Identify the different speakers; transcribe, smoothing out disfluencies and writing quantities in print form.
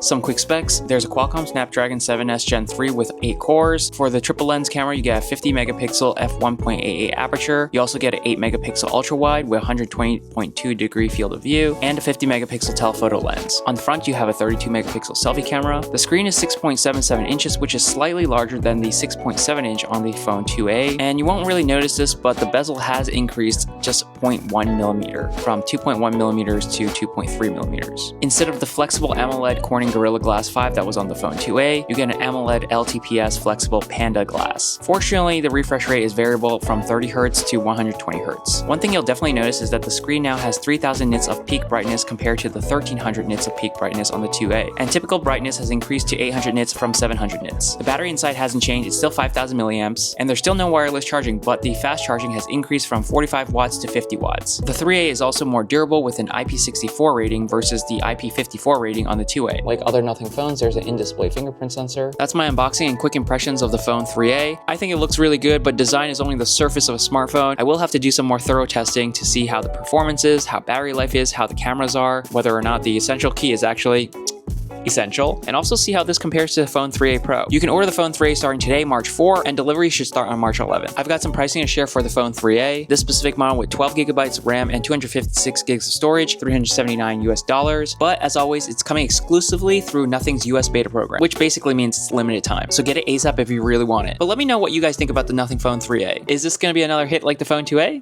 Speaker 1: Some quick specs, there's a Qualcomm Snapdragon 7S Gen 3 with 8 cores. For the triple lens camera, you get a 50 megapixel f1.88 aperture. You also get an 8 megapixel ultra wide with 120.2 degree field of view and a 50 megapixel telephoto lens. On the front, you have a 32 megapixel selfie camera. The screen is 6.77 inches, which is slightly larger than the 6.7 inch on the Phone 2a. And you won't really notice this, but the bezel has increased just 0.1 millimeter from 2.1 millimeters to 2.3 millimeters. Instead of the flexible AMOLED Corning Gorilla Glass 5 that was on the Phone 2a, you get an AMOLED LTPS flexible Panda Glass. Fortunately, the refresh rate is variable from 30Hz to 120Hz. One thing you'll definitely notice is that the screen now has 3000 nits of peak brightness compared to the 1300 nits of peak brightness on the 2a, and typical brightness has increased to 800 nits from 700 nits. The battery inside hasn't changed, it's still 5000 milliamps, and there's still no wireless charging, but the fast charging has increased from 45 watts to 50 watts. The 3a is also more durable with an IP64 rating versus the IP54 rating on the 2a. Like other Nothing phones, there's an in-display fingerprint sensor. That's my unboxing and quick impressions of the Phone 3a. I think it looks really good, but design is only the surface of a smartphone. I will have to do some more thorough testing to see how the performance is, how battery life is, how the cameras are, whether or not the essential key is actually essential, and also see how this compares to the Phone 3a Pro. You can order the Phone 3a starting today, March 4, and delivery should start on March 11th. I've got some pricing to share for the Phone 3a. This specific model with 12 gigabytes RAM and 256 gigs of storage, $379 US. But as always, it's coming exclusively through Nothing's US beta program, which basically means it's limited time. So get it ASAP if you really want it. But let me know what you guys think about the Nothing Phone 3a. Is this going to be another hit like the Phone 2a?